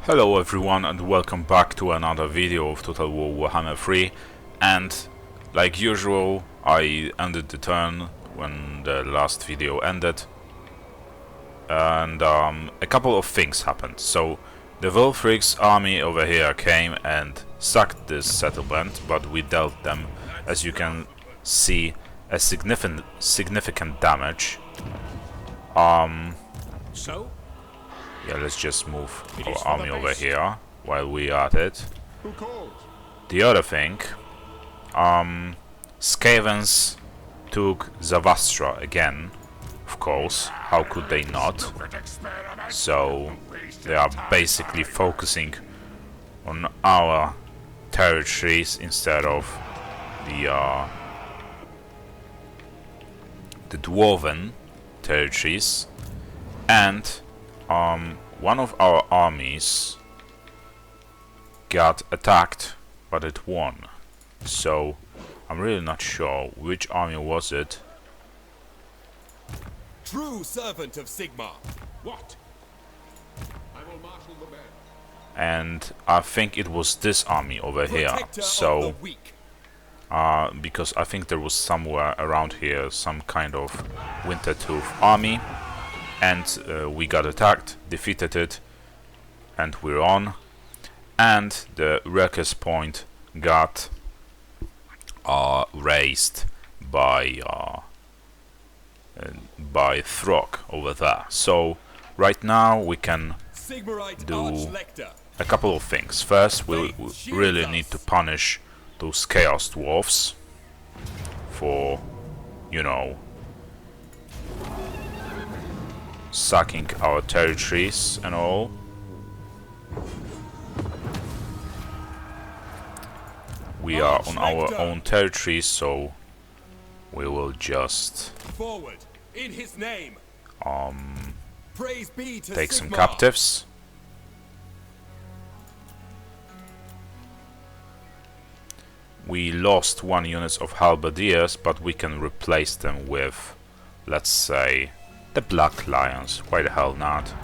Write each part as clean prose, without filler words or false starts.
Hello everyone and welcome back to another video of Total War Warhammer 3, and like usual I ended the turn when the last video ended, and a couple of things happened. So the Wolfric's army over here came and sacked this settlement, but we dealt them, as you can see, a significant damage. Yeah, let's just move our army over here while we are at it. The other thing, Skavens took Zavastra again, of course, how could they not? So they are basically focusing on our territories instead of the Dwarven territories, and one of our armies got attacked, but it won. So I'm really not sure which army was it. True servant of Sigmar. What? I will marshal the men. And I think it was this army over here. So because I think there was somewhere around here some kind of Wintertooth army. And we got attacked, defeated it, and we're on. And the Wrecker's Point got raised by Throg over there. So right now we can do a couple of things. First, we really need to punish those Chaos Dwarfs for, you know, sacking our territories and all. We are on our own territory, so we will just forward in his name. Praise be to take Sigmar. some captives. We lost 1 unit of halberdiers, but we can replace them with, let's say, the Black Lions. Why the hell not?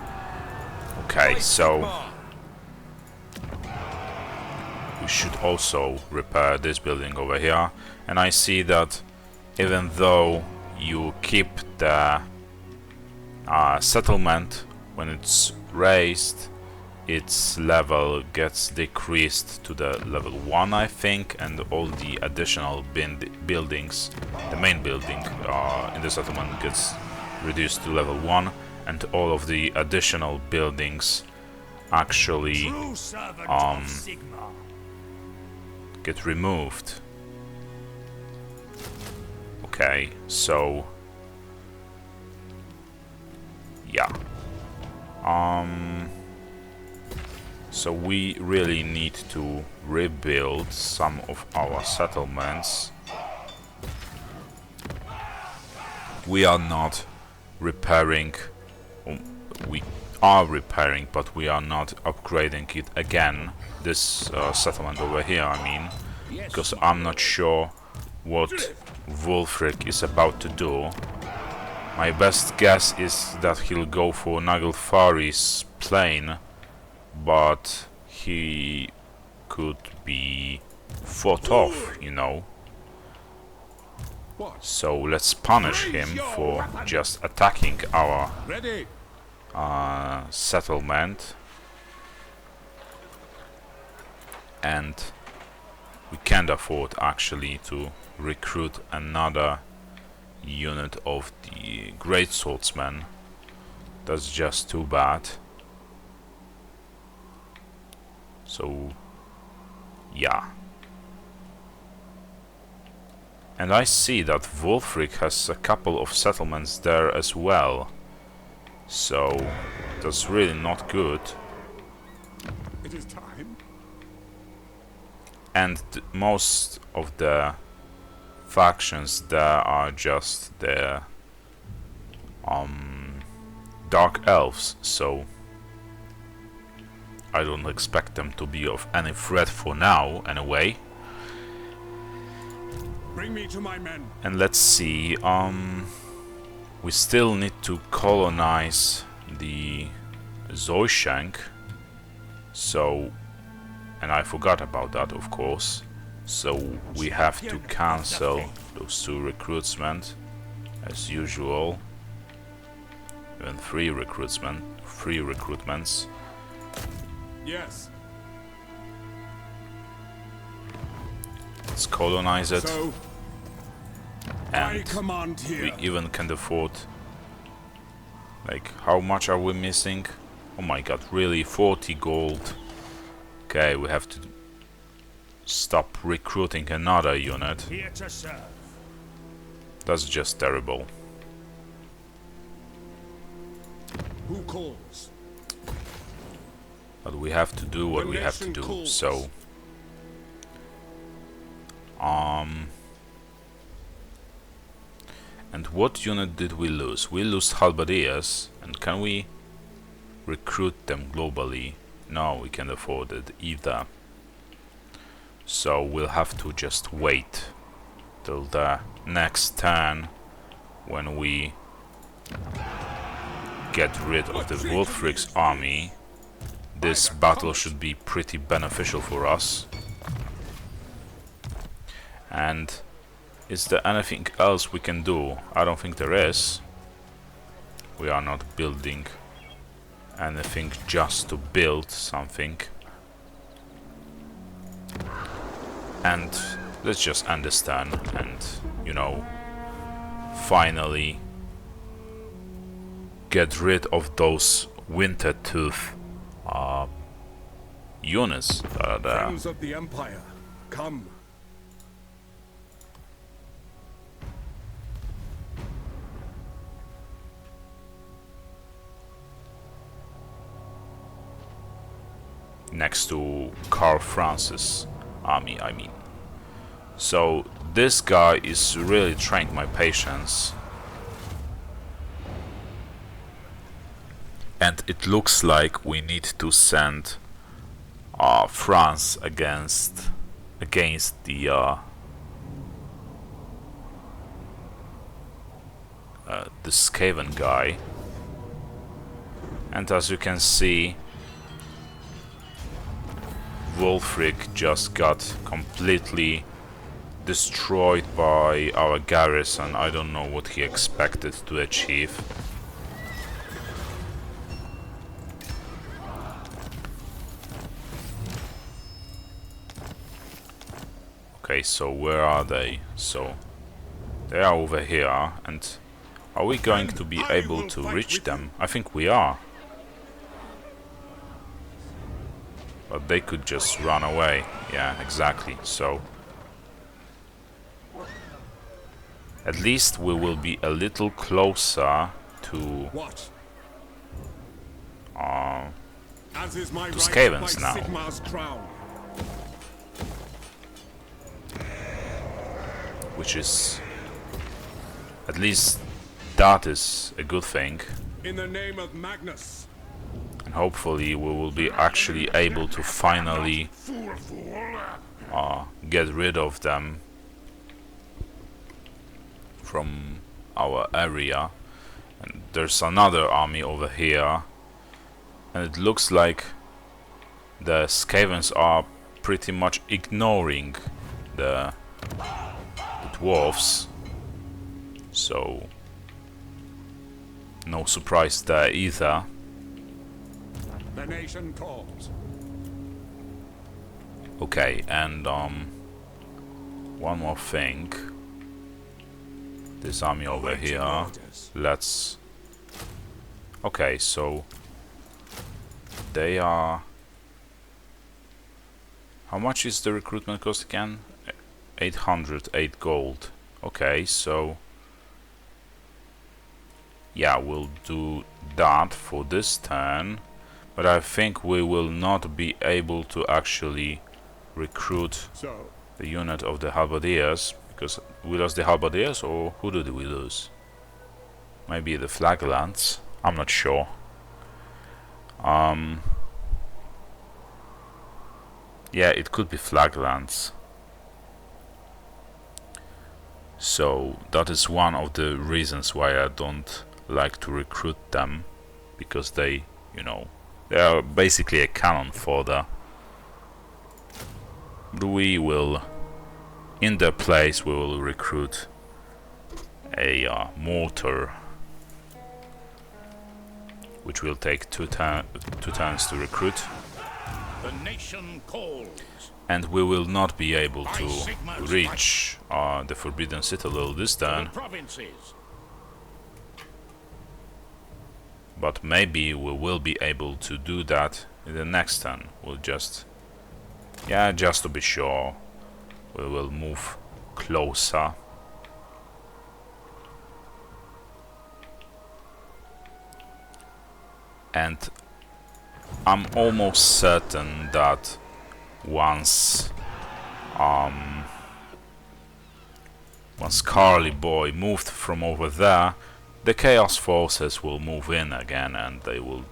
Okay, so we should also repair this building over here. And I see that even though you keep the settlement, when it's raised, its level gets decreased to the level 1, I think, and all the additional buildings, the main building in the settlement gets reduced to level 1, and all of the additional buildings actually get removed. Okay, so yeah, so we really need to rebuild some of our settlements. We are not repairing, we are repairing, but we are not upgrading it again, this settlement over here, I mean, because I'm not sure what Wulfric is about to do. My best guess is that he'll go for Naglfari's plain, but he could be fought off, you know. So let's punish him for just attacking our settlement, and we can't afford actually to recruit another unit of the Great Swordsmen. That's just too bad. So yeah. And I see that Wulfric has a couple of settlements there as well. So that's really not good. It is time. And most of the factions there are just the Dark Elves, so I don't expect them to be of any threat for now, anyway. Bring me to my men. And let's see, we still need to colonize the Zoishank, So, and I forgot about that, of course. So we have to cancel those 2 recruitment as usual. Even 3 recruitments. Yes. Let's colonize it. So, I And command here. we even can afford, like, how much are we missing? Oh my god, really? 40 gold. Okay, we have to stop recruiting another unit. Here to serve. That's just terrible. Who calls? But we have to do what we have to do. So and what unit did we lose? We lost halberdiers, and can we recruit them globally? No, we can't afford it either. So we'll have to just wait till the next turn when we get rid of the Wolfric's army. This battle should be pretty beneficial for us. And is there anything else we can do? I don't think there is. We are not building anything just to build something. And let's just end this turn and, you know, finally get rid of those winter tooth units that are there. Friends of the Empire, come. Next to Karl Franz's army, I mean. So this guy is really trying my patience. And it looks like we need to send France against the Skaven guy. And as you can see, Wolfric just got completely destroyed by our garrison. I don't know what he expected to achieve. Okay, so where are they? So they are over here, and are we going to be able to reach them? I think we are. But they could just run away. Yeah, exactly. So at least we will be a little closer to What? to right Skavens now. Sigmar's crown. Which is, at least that is a good thing. In the name of Magnus. And hopefully we will be actually able to finally get rid of them from our area. And there's another army over here, and it looks like the Skavens are pretty much ignoring the dwarves, so no surprise there either. The nation calls. Okay, and one more thing. This army over here. Let's. Okay, so they are. How much is the recruitment cost again? 808 gold. Okay, so yeah, we'll do that for this turn. But I think we will not be able to actually recruit the unit of the halberdiers, because we lost the halberdiers, or who did we lose? Maybe the flaglands, I'm not sure. Yeah, it could be flaglands. So that is one of the reasons why I don't like to recruit them, because they, you know, they are basically a cannon fodder. We will, in their place, we will recruit a mortar, which will take two turns to recruit. The nation calls. And we will not be able to reach the Forbidden Citadel this turn. But maybe we will be able to do that in the next turn. We'll just... yeah, just to be sure, we will move closer. And I'm almost certain that once Karl boy moved from over there, the Chaos Forces will move in again, and they will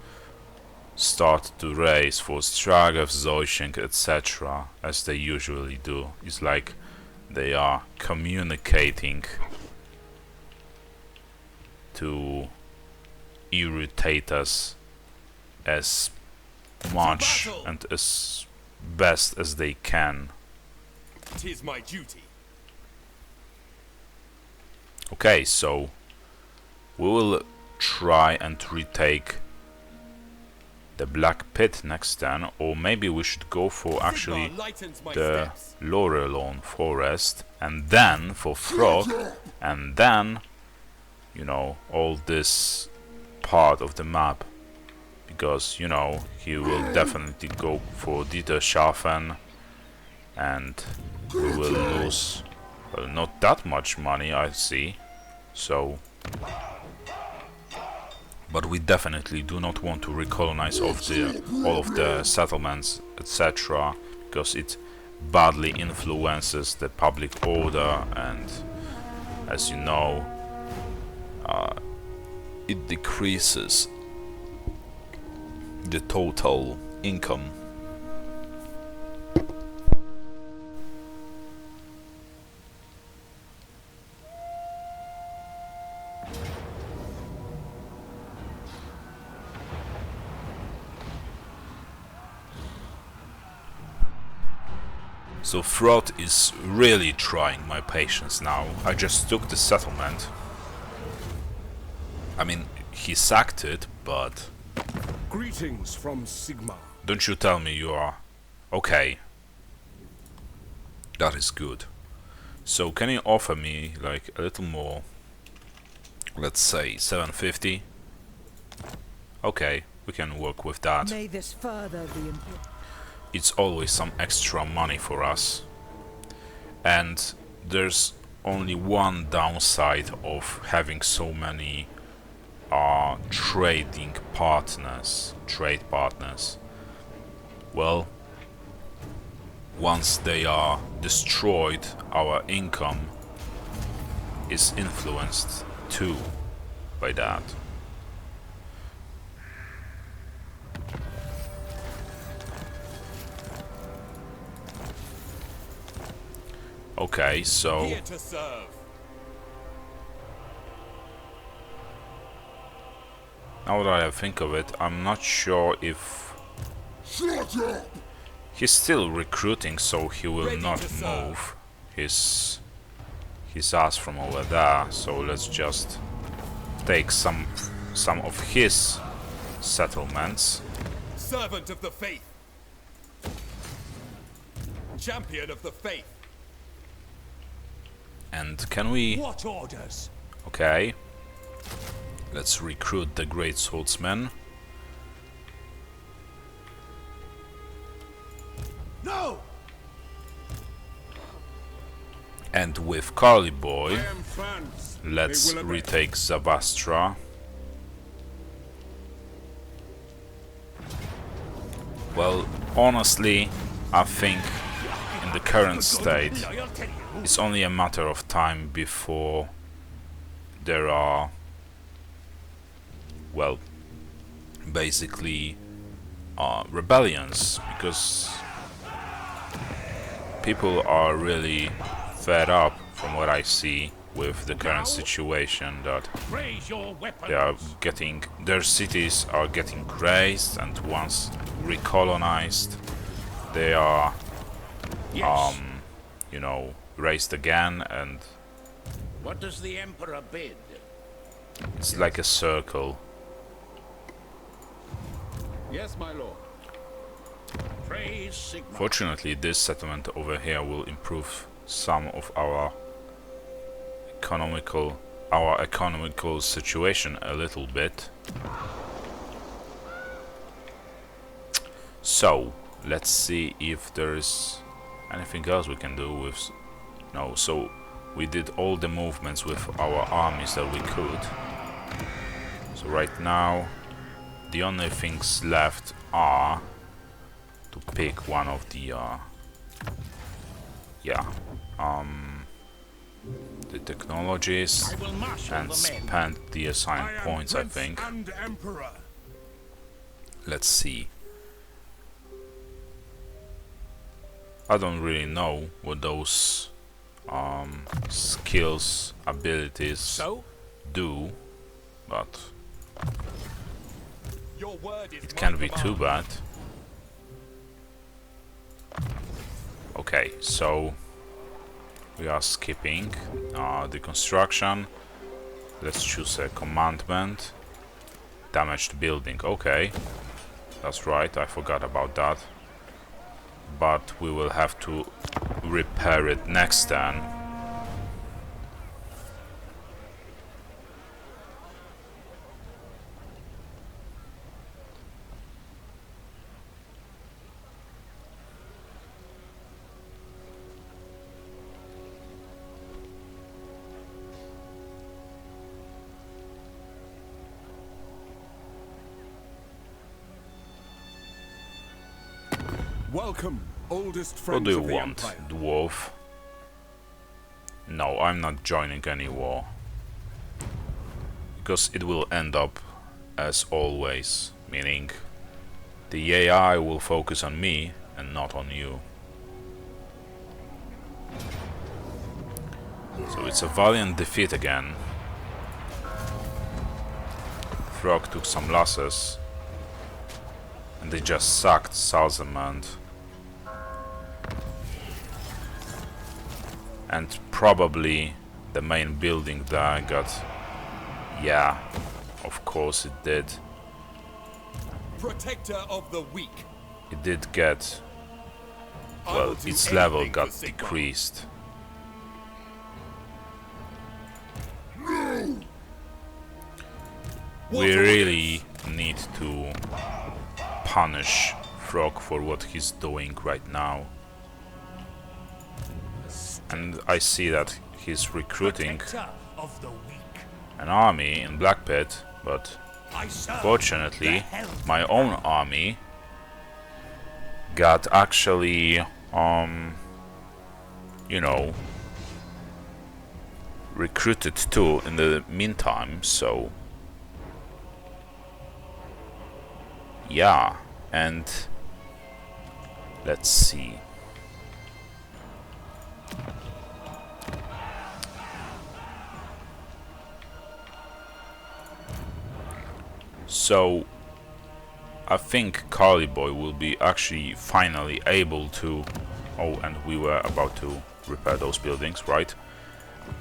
start to race for Stragev, Zoishink, etc., as they usually do. It's like they are communicating to irritate us as much and as best as they can. 'Tis my duty. Okay, so we will try and retake the Black Pit next turn, or maybe we should go for actually the Laurelon Forest, and then for Frog, and then, you know, all this part of the map, because, you know, he will definitely go for Dieterschaffen, and we will lose, well, not that much money, I see, so... but we definitely do not want to recolonize all of the settlements, etc., because it badly influences the public order, and as you know, it decreases the total income. So Fraught is really trying my patience now. I just took the settlement. I mean, he sacked it, but... Greetings from Sigmar. Don't you tell me you are... okay. That is good. So can you offer me, like, a little more? Let's say 750? Okay, we can work with that. May this further the important. It's always some extra money for us, and there's only one downside of having so many trade partners. Well, once they are destroyed, our income is influenced too by that. Okay, so Here to serve. now that I think of it, I'm not sure if he's still recruiting, so he will Ready not to serve. move his ass from over there. So let's just take some of his settlements. Servant of the faith. Champion of the faith. And can we... What orders? okay, let's recruit the Great Swordsman. No! And with Karl boy, I am Franz. let's They will obey. retake Zavastra. Well, honestly, I think in the current state, it's only a matter of time before there are, well, basically rebellions, because people are really fed up from what I see with the current situation, that Raise your weapons. they are getting, their cities are getting razed, and once recolonized, they are, Yes. you know, raised again, and What does the Emperor bid? it's like a circle. Yes, my lord. Praise Sigmar. Fortunately, this settlement over here will improve some of our economical situation a little bit. So let's see if there's anything else we can do with. No, so we did all the movements with our armies that we could. So right now the only things left are to pick one of the the technologies I will marshal and the men. spend the assigned points, I Prince think. and Emperor. Let's see. I don't really know what those skills, abilities So, do, but your word is it can't be too bad. Okay, so we are skipping the construction. Let's choose a commandment. Damaged building, okay. That's right, I forgot about that. But we will have to repair it next turn. Welcome, oldest What friends do you of the want, Empire. dwarf? No, I'm not joining any war. Because it will end up as always, meaning the AI will focus on me and not on you. So it's a valiant defeat again. Frog took some losses. And they just sacked Salzamand. And probably the main building there got... Yeah, of course it did. Protector of the weak. It did get... I Well, will do its level anything got for Sigmar. decreased. We really need to punish Frog for what he's doing right now. And I see that he's recruiting Protector of the weak. an army in Black Pit, but I serve fortunately the health my own army got actually you know, recruited too in the meantime, so yeah. And let's see. So I think Karl boy will be actually finally able to... Oh, and we were about to repair those buildings, right?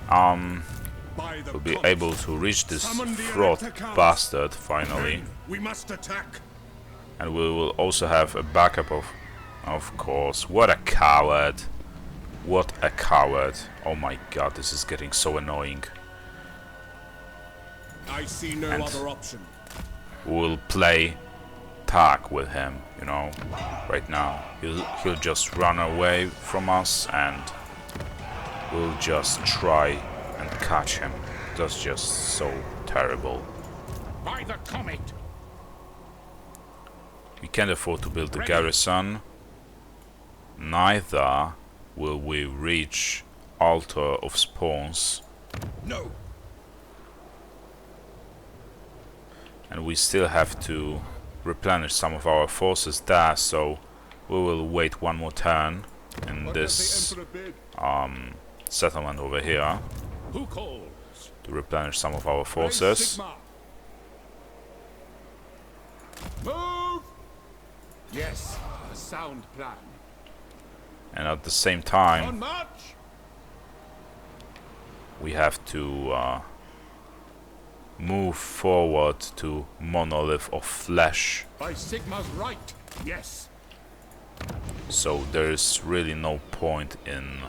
by the We'll be gods. able to reach this Summon the fraud ELECTOR bastard finally. Men, we must attack. And we will also have a backup of course. What a coward. What a coward. Oh my god, this is getting so annoying. I see no And- other option. We'll play tag with him, you know, right now. He'll just run away from us and we'll just try and catch him. That's just so terrible. By the comet. We can't afford to build the Ready. garrison. Neither will we reach Altar of Spawns. No. And we still have to replenish some of our forces there, so we will wait one more turn in What this does the Emperor bid? settlement over here. Who calls? to replenish some of our Hey, forces. Sigmar. Move! Yes, a sound plan. And at the same time, On march! we have to move forward to Monolith of Flesh. By Sigmar's right. Yes. So there is really no point in...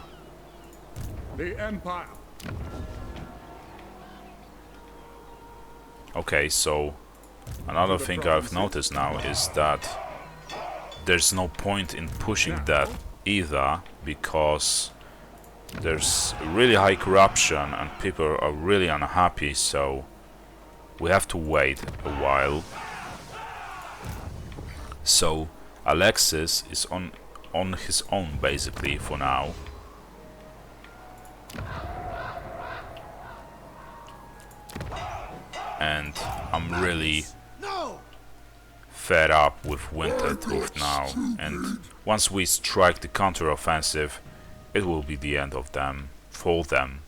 The Empire. Okay, so another thing I've noticed now is that there's no point in pushing that either, because there's really high corruption and people are really unhappy, so we have to wait a while. So Alexis is on his own basically for now. And I'm really fed up with Wintertooth now, and once we strike the counter-offensive, it will be the end of them, for them,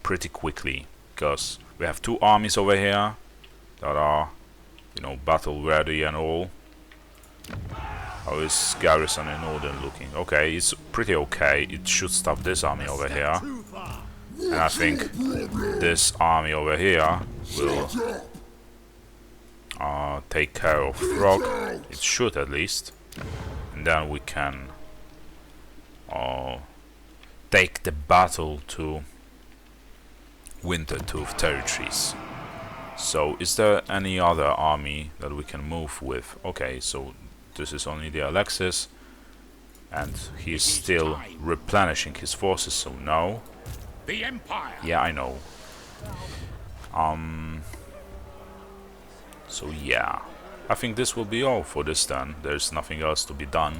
pretty quickly, because we have two armies over here that are, you know, battle ready and all. How is garrison in Norden looking? Okay, it's pretty okay. It should stop this army over here. And I think this army over here will take care of Frog. It should, at least. And then we can take the battle to Wintertooth territories. So, is there any other army that we can move with? Okay, so this is only the Alexis, and he is still replenishing his forces, so no. The Empire. Yeah, I know. So yeah, I think this will be all for this turn. There's nothing else to be done.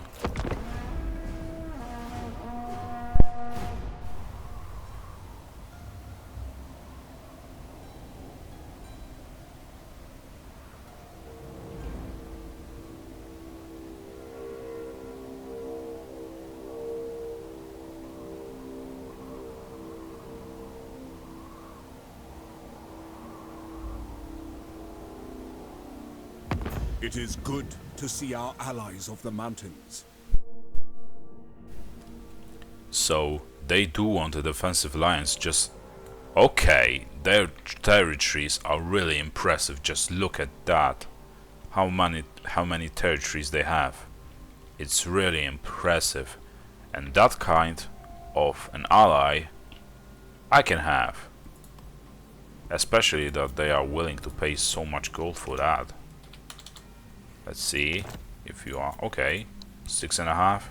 It is good to see our allies of the mountains. So they do want a defensive alliance, just... Okay, their territories are really impressive, just look at that. How many territories they have. It's really impressive. And that kind of an ally I can have. Especially that they are willing to pay so much gold for that. Let's see if you are okay. 6.5.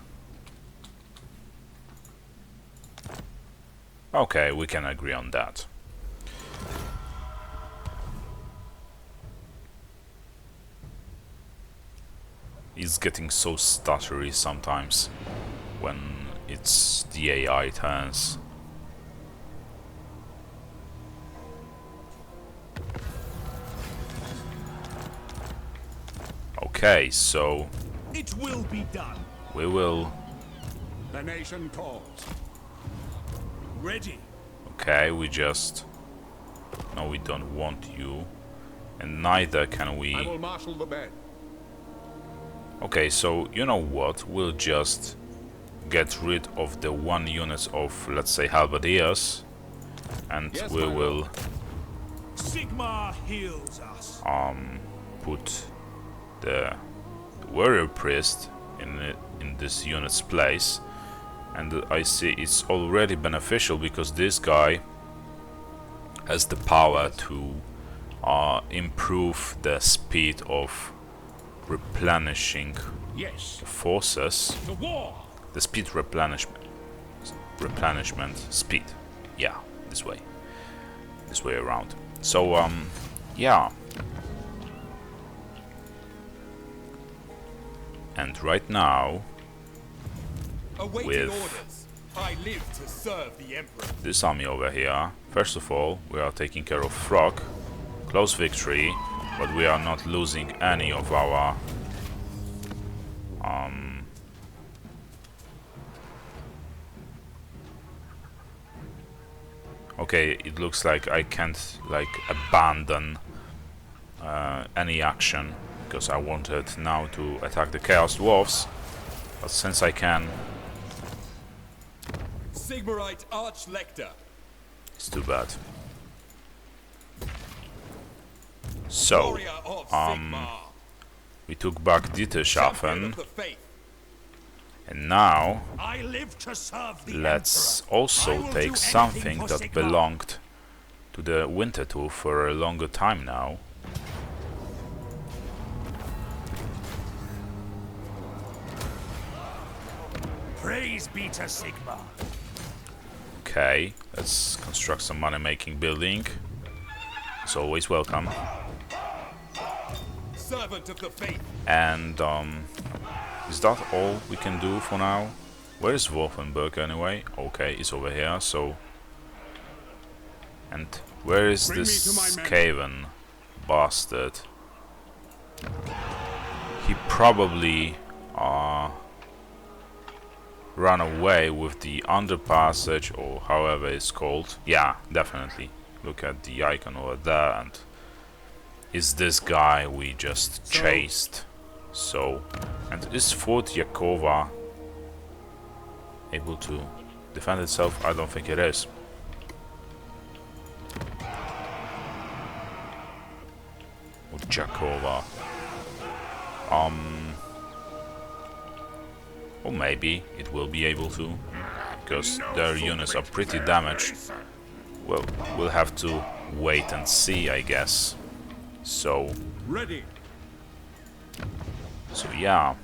Okay, we can agree on that. It's getting so stuttery sometimes when it's the AI turns. Okay, so It will be done. we will... The nation calls. Ready. Okay, we just... No, we don't want you. And neither can I we... will marshal the men. Okay, so you know what? We'll just get rid of the 1 unit of, let's say, halberdiers. And Yes, we my will lord. Sigmar heals us. put the warrior priest in this unit's place, and I see it's already beneficial because this guy has the power to improve the speed of replenishing Yes. forces, The war. the speed replenishment speed, yeah, this way around. So yeah. And right now, Awaiting with orders. I live to serve the Emperor. this army over here, first of all, we are taking care of Frog. Close victory, but we are not losing any of our Okay, it looks like I can't like abandon any action because I wanted now to attack the Chaos Dwarfs, but since I can, Sigmarite Arch-Lector. it's too bad. So, Warrior of Sigmar. we took back Champion Ditterschaffen, of the faith. and now I live to serve the let's Emperor. I also will take do something anything for that Sigmar. belonged to the Winterthur for a longer time now. Praise be to Sigmar. Okay, let's construct some money-making building. It's always welcome. Servant of the faith. And is that all we can do for now? Where is Wolfenburg anyway? Okay, it's over here, so... And where is Bring me this to my men. Skaven bastard? He probably ran away with the underpassage, or however it's called. Yeah, definitely. Look at the icon over there, and is this guy we just chased. So, and is Fort Yakova able to defend itself? I don't think it is. Or Jakova. Or maybe it will be able to, because their units are pretty damaged. Well, we'll have to wait and see, I guess. So Ready. yeah.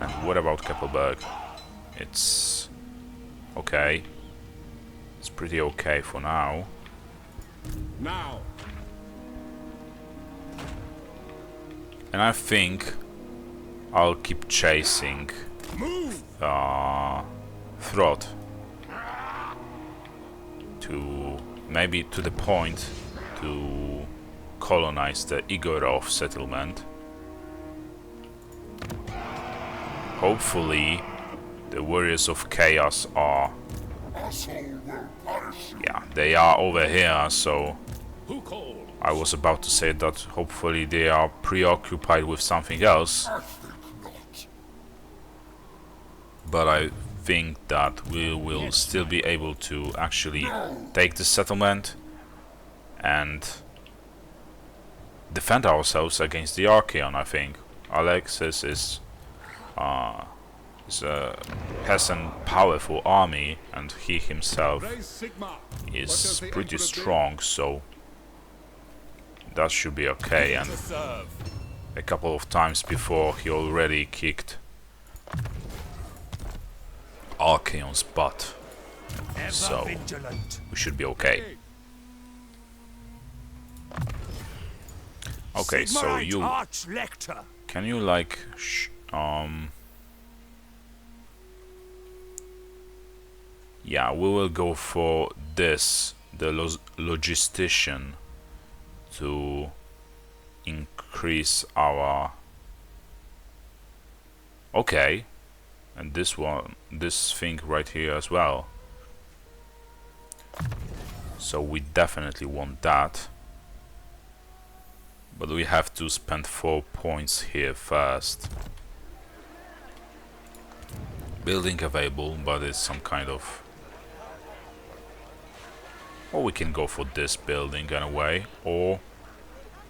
And what about Keppelberg? It's okay. It's pretty okay for now. Now. And I think I'll keep chasing Move. Throt to maybe to the point to colonize the Igorov settlement. Hopefully the Warriors of Chaos are... Yeah, they are over here, so... Who called? I was about to say that hopefully they are preoccupied with something else. But I think that we will still be able to actually take the settlement and defend ourselves against the Archaeon, I think. Alexis is has a powerful army, and he himself Praise Sigmar. What is does the pretty Emperor do? strong, so that should be okay. And To serve. a couple of times before he already kicked Archaeon's butt, Ever so vigilant. we should be okay. Okay, so Sigmarite you Arch-Lector. can you like yeah, we will go for this, the logistician, to increase our... Okay, and this one, this thing right here as well. So we definitely want that. But we have to spend 4 points here first. Building available, but it's some kind of... Or we can go for this building in a way, or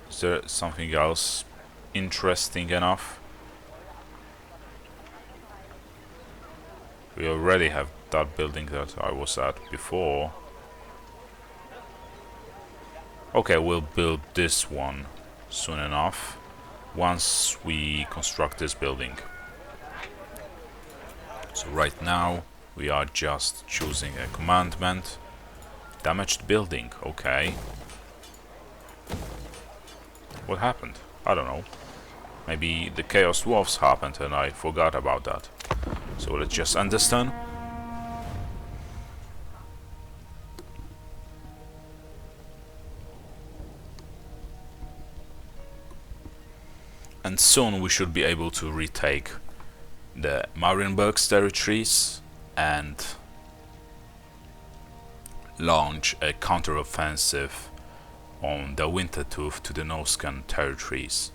is there something else interesting enough? We already have that building that I was at before. Okay, we'll build this one soon enough, once we construct this building. So right now we are just choosing a commandment. Damaged building, okay. What happened? I don't know. Maybe the Chaos Dwarfs happened and I forgot about that. So let's just end this turn. And soon we should be able to retake the Marienburg's territories and launch a counteroffensive on the Wintertooth to the Noscan territories.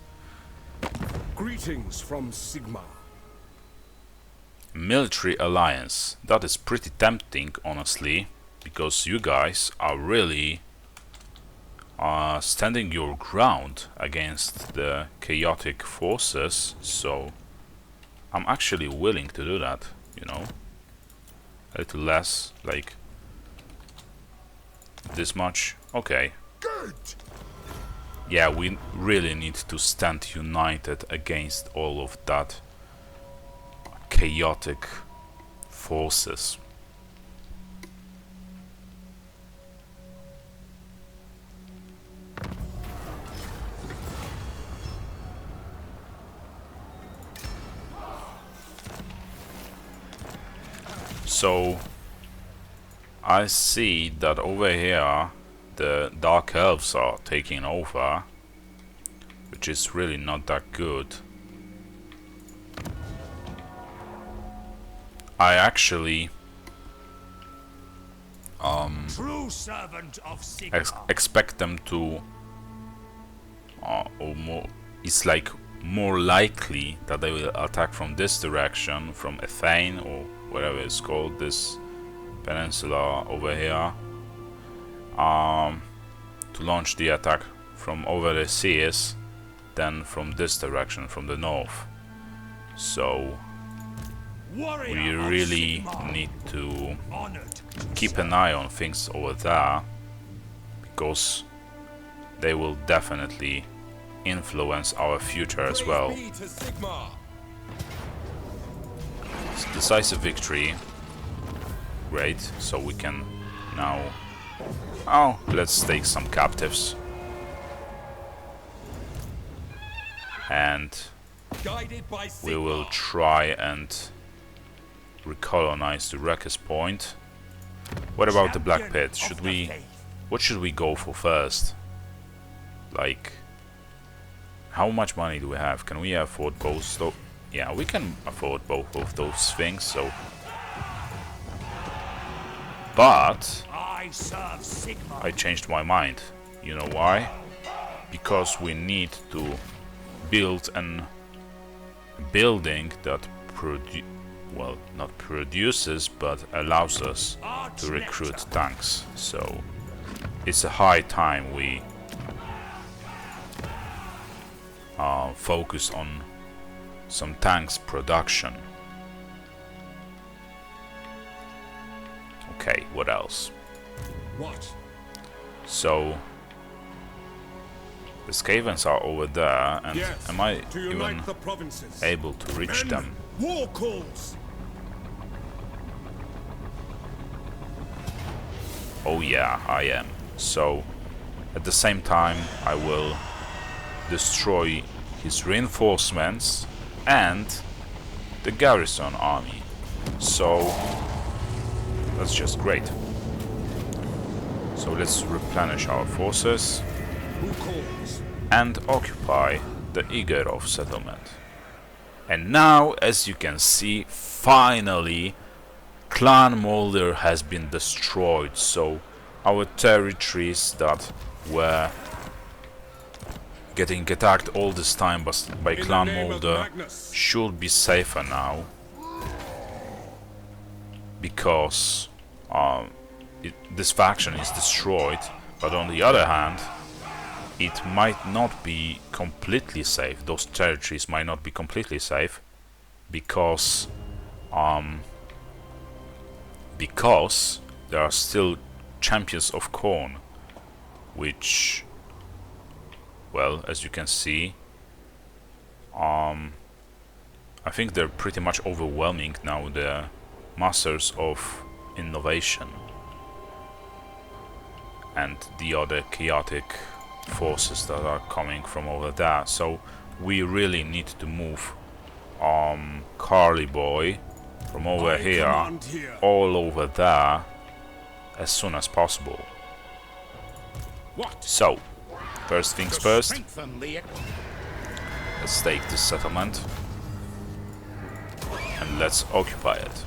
Greetings from Sigma. Military alliance. That is pretty tempting, honestly, because you guys are really standing your ground against the chaotic forces, so I'm actually willing to do that, you know. A little less, like this much. Okay. Good. Yeah, we really need to stand united against all of that chaotic forces. So I see that over here the Dark Elves are taking over, which is really not that good. I actually True servant of Sigma. expect them to or more, it's like more likely that they will attack from this direction, from Ethane or whatever it's called, this peninsula over here, to launch the attack from over the seas than from this direction, from the north. So Warrior we of really Sigma. need to Honored. keep an eye on things over there, because they will definitely influence our future as Praise well. be to Sigma. It's a decisive victory. Great, so we can now... Oh, let's take some captives. And Guided by Sigma. we will try and recolonize the Wreckers Point. What about the Black Champion Pit? Should of the we... faith. What should we go for first? Like... How much money do we have? Can we afford both? Yeah, we can afford both of those things, so... But... I serve Sigma. I changed my mind. You know why? Because we need to build a building that well, not produces, but allows us to recruit tanks. So it's a high time we focus on some tanks production. Okay, what else? What? So the Skavens are over there, and Yes. am I to even unite the provinces. able to reach Men, them? War calls. Oh yeah, I am. So at the same time I will destroy his reinforcements and the garrison army. So that's just great. So let's replenish our forces Who calls? and occupy the Igorov settlement. And now, as you can see, finally Clan Molder has been destroyed, so our territories that were getting attacked all this time by In the Clan name of Molder Magnus. should be safer now, because this faction is destroyed, but on the other hand it might not be completely safe. Those territories might not be completely safe because there are still champions of corn, which, well, as you can see, I think they're pretty much overwhelming now the masters of innovation and the other chaotic forces that are coming from over there. So we really need to move Karl boy from over I here command here. all over there as soon as possible. What? So first things first, Strengthen the let's take this settlement and let's occupy it.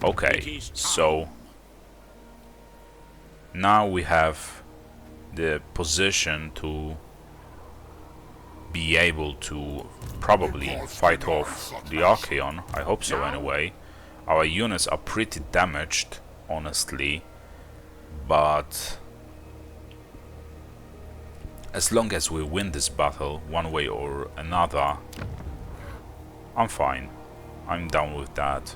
Okay, so now we have the position to be able to probably fight off the Archaeon. I hope so anyway. Our units are pretty damaged, honestly, but as long as we win this battle one way or another, I'm fine. I'm down with that.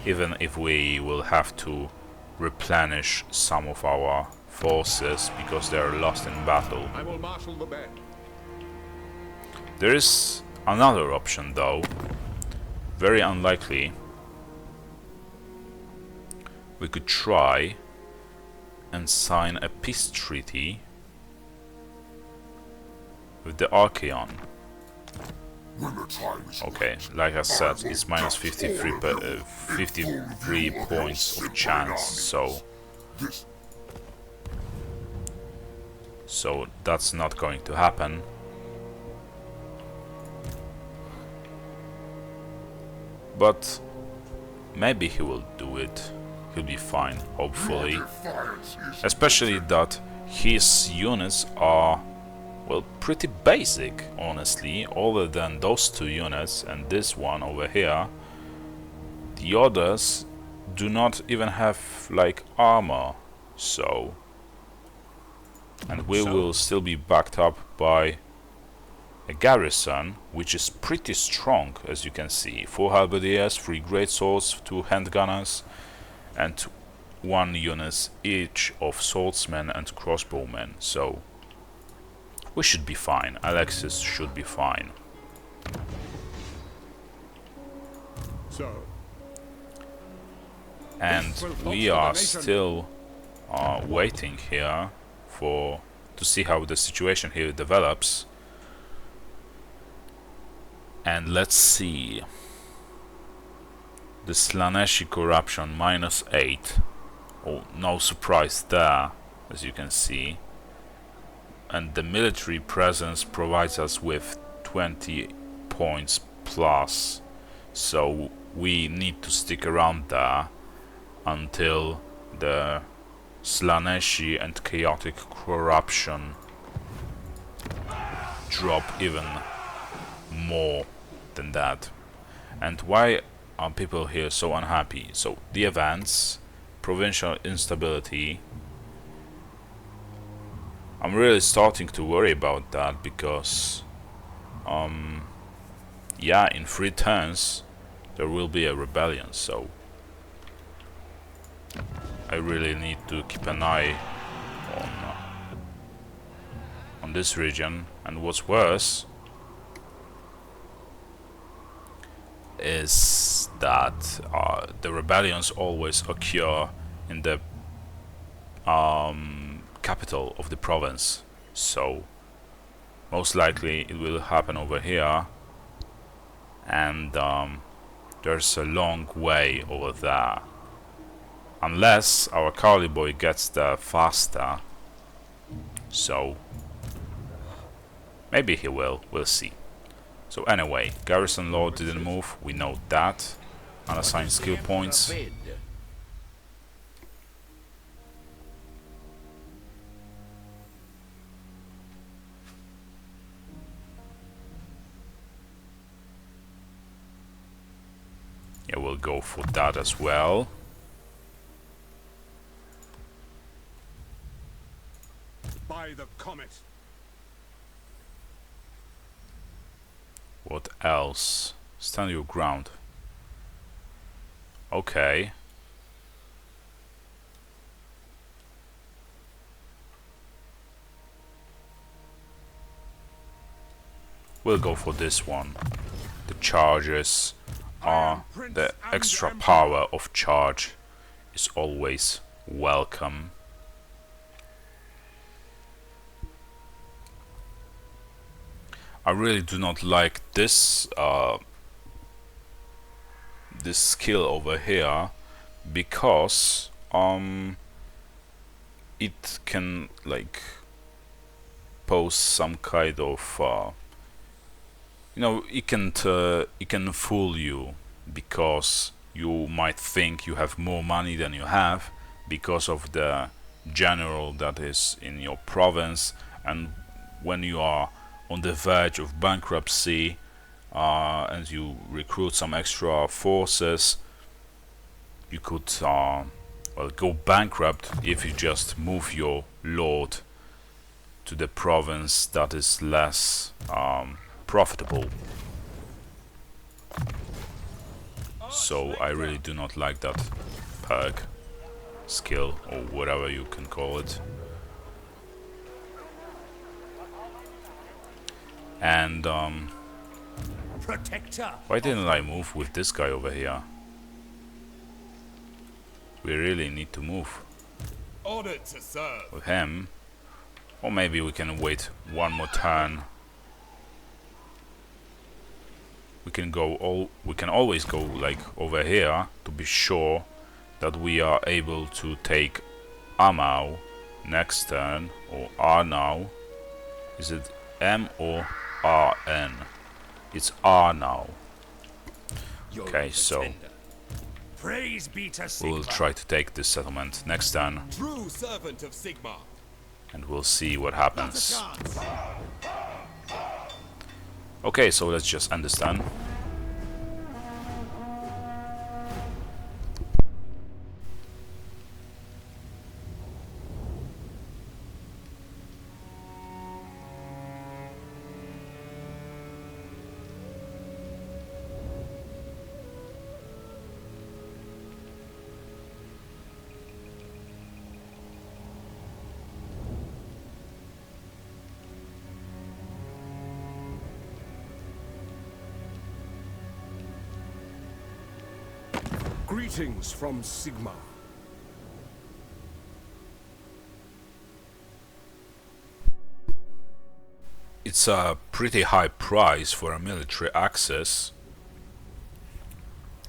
Even if we will have to replenish some of our forces because they are lost in battle. I will marshal the band. There is another option though, very unlikely. We could try and sign a peace treaty with the Archaeon. Okay, like I said, it's minus 53 points of chance, so that's not going to happen. But maybe he will do it. He'll be fine, hopefully. Especially that his units are, well, pretty basic, honestly. Other than those two units and this one over here, the others do not even have, like, armor. So... and we will still be backed up by a garrison, which is pretty strong, as you can see. 4 halberdiers, 3 great swords, 2 handgunners, and 1 unit each of swordsmen and crossbowmen. So we should be fine. Alexis should be fine. So, And we are still waiting here to see how the situation here develops. And let's see. The Slaneshi corruption minus 8. Oh, no surprise there, as you can see. And the military presence provides us with 20 points plus. So we need to stick around there until the Slaneshi and chaotic corruption drop even more than that. And why are people here so unhappy? So the events, provincial instability. I'm really starting to worry about that because yeah, in 3 turns there will be a rebellion, so I really need to keep an eye on this region. And what's worse is that the rebellions always occur in the capital of the province, so most likely it will happen over here, and there's a long way over there, unless our Karl boy gets there faster. So maybe he will, we'll see. So anyway, garrison lord didn't move, we know that. Unassigned skill points. Yeah, we'll go for that as well. by the comet. What else? Stand your ground. Okay. We'll go for this one. The charges are the extra power of charge is always welcome. I really do not like this this skill over here, because it can like pose some kind of you know, it can fool you, because you might think you have more money than you have because of the general that is in your province, and when you are on the verge of bankruptcy and you recruit some extra forces, you could well, go bankrupt if you just move your lord to the province that is less profitable. So I really do not like that perk, skill, or whatever you can call it. And Protector. why didn't I move with this guy over here? We really need to move Honored to serve. with him. Or maybe we can wait one more turn. We can always go like over here to be sure that we are able to take Amau next turn, or R now. Is it M or RN? It's R now. Okay, so Praise be to we will Sigmar. try to take this settlement next turn, True servant of Sigmar. and we'll see what happens. Okay, so let's just end this turn. Greetings from Sigmar. It's a pretty high price for a military access,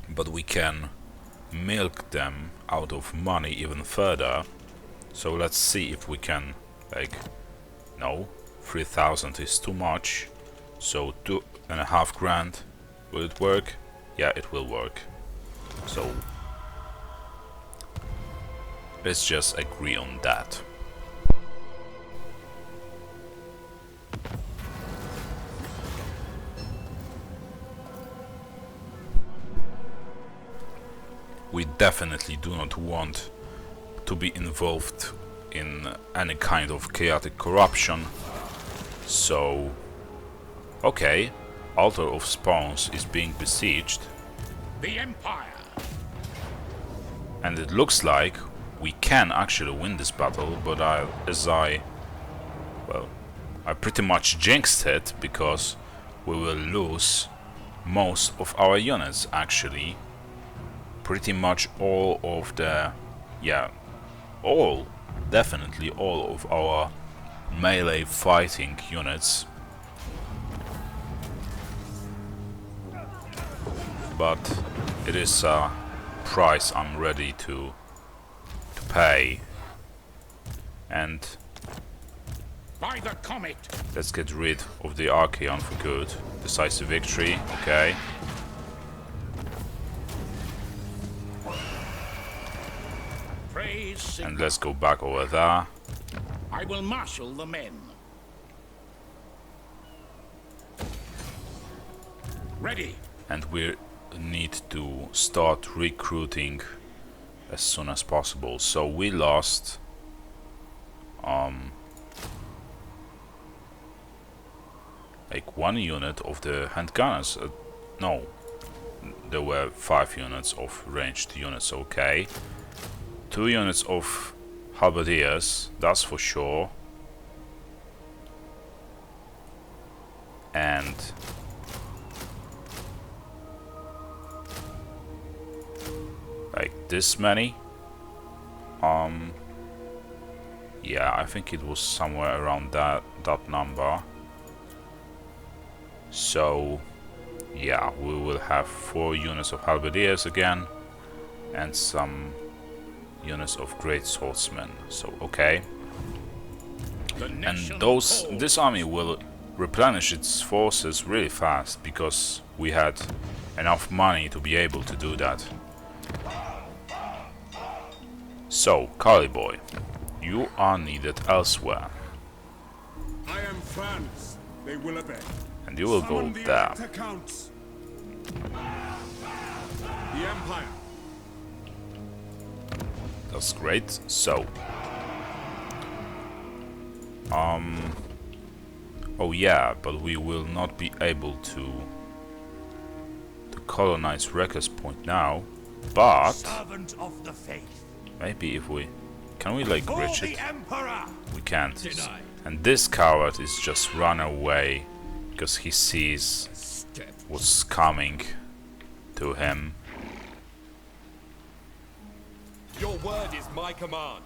but we can milk them out of money even further. So let's see if we can, like, no, 3,000 is too much, so 2.5 grand. Will it work? Yeah, it will work. So let's just agree on that. We definitely do not want to be involved in any kind of chaotic corruption. So, okay, Altar of Spawns is being besieged, The Empire. and it looks like we can actually win this battle, but I pretty much jinxed it, because we will lose most of our units actually. Pretty much all of the, definitely all of our melee fighting units. But it is a price I'm ready to pay. And By the comet. let's get rid of the Archaeon for good. Decisive victory, okay. Praise Sigmar. And let's go back over there. I will marshal the men. Ready. And we need to start recruiting as soon as possible. So we lost like 1 unit of the handgunners. No, there were 5 units of ranged units, okay. 2 units of halberdiers, that's for sure. And like this many. Yeah, I think it was somewhere around that number. So yeah, we will have 4 units of halberdiers again, and some units of great swordsmen. So okay, The and nation this army will replenish its forces really fast, because we had enough money to be able to do that. So, Karl boy, You are needed elsewhere. I am Franz. They will obey. And you will go Summon the there. Elector Counts. The Empire. That's great. So. Oh yeah, but we will not be able to colonize Wrecker's Point now. But Servant of the faith. maybe if we... Can we like For reach the it? Emperor. We can't. Denied. And this coward is just run away because he sees Step. what's coming to him. Your word is my command.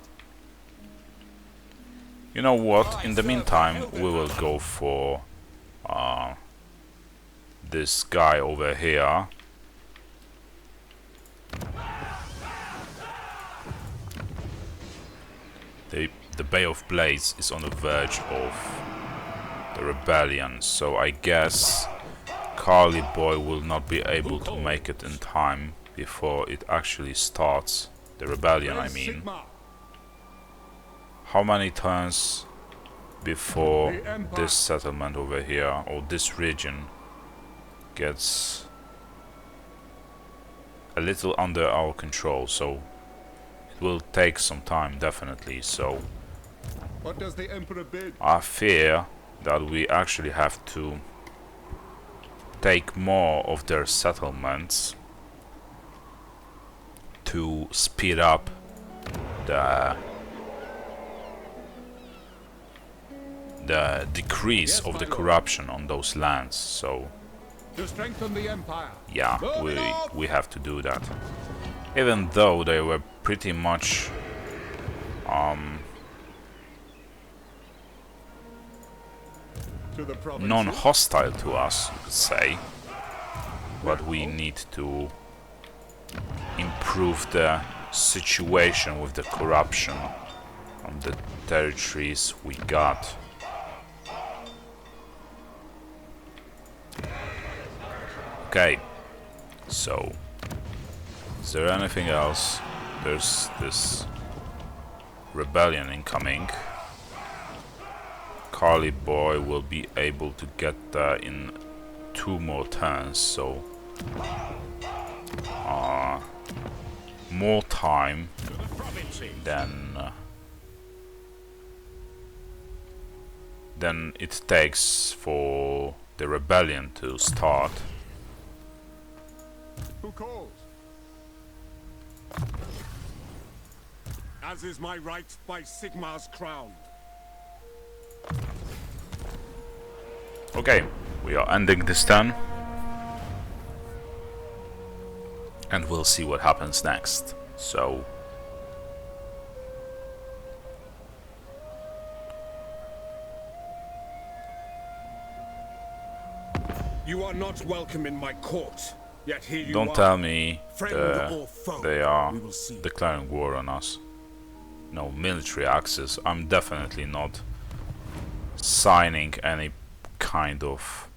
You know what? In the meantime, we will go for this guy over here. The Bay of Blades is on the verge of the rebellion, so I guess Carly boy will not be able to make it in time before it actually starts. The rebellion, I mean. How many turns before this settlement over here, or this region, gets a little under our control? So it will take some time, definitely. So What does the Emperor bid? I fear that we actually have to take more of their settlements to speed up the decrease of the corruption on those lands. So To strengthen the Empire. yeah, we have to do that. Even though they were pretty much To the province. non-hostile to us, you could say, but we need to improve the situation with the corruption on the territories we got. Okay, so is there anything else? There's this rebellion incoming. Carly boy will be able to get there in 2 more turns, so more time To the provinces. than it takes for the rebellion to start. Who calls? As is my right by Sigmar's crown. Okay, we are ending this turn, and we'll see what happens next. So You are not welcome in my court. Yet here you don't are. tell me Friend or foe, they are we will see. declaring war on us. No military access. I'm definitely not signing any kind of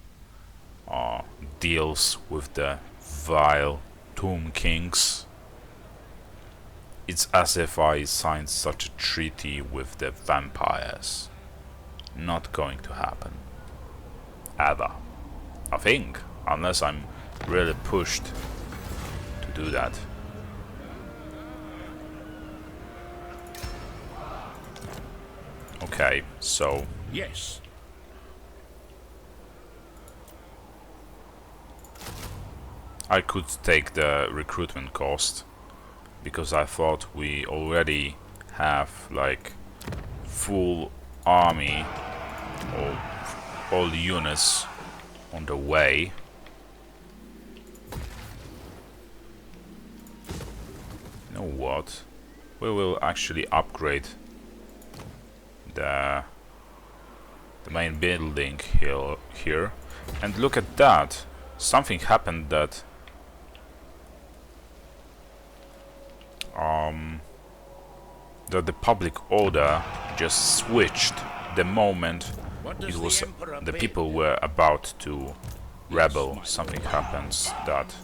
deals with the vile Tomb Kings. It's as if I signed such a treaty with the vampires. Not going to happen. Ever. I think. Unless I'm really pushed to do that. Okay, so Yes. I could take the recruitment cost because I thought we already have like full army or all units on the way. You know what? We will actually upgrade the main building here, and look at that. Something happened that the public order just switched the moment What does it was the Emperor the bid? people were about to rebel. Something happens that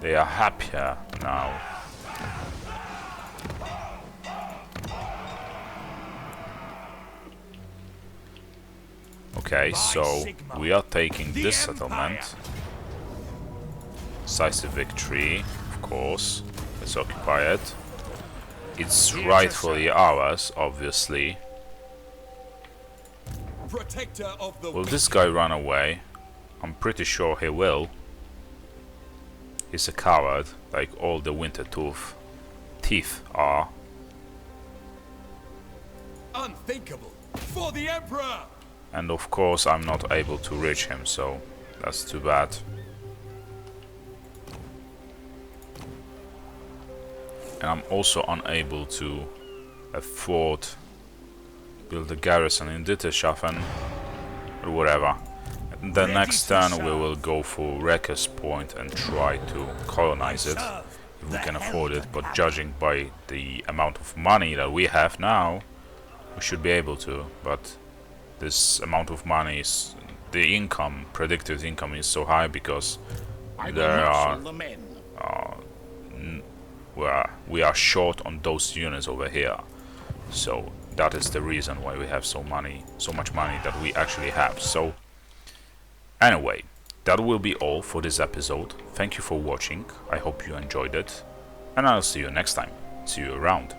they are happier now. Okay, so we are taking this settlement. Decisive victory, of course. Let's occupy it. It's rightfully ours, obviously. Protector of the Will this guy run away? I'm pretty sure he will. He's a coward, like all the Wintertooth teeth are. unthinkable. For the Emperor! And of course I'm not able to reach him, so that's too bad. And I'm also unable to afford build a garrison in Ditterschaffen or whatever. And the next turn we will go for Wrecker's Point and try to colonize it if we can afford it, but judging by the amount of money that we have now, we should be able to, but this amount of money is, the income, predicted income is so high because there are we are short on those units over here, so that is the reason why we have so much money that we actually have. So anyway, that will be all for this episode. Thank you for watching, I hope you enjoyed it, and I'll see you next time. See you around.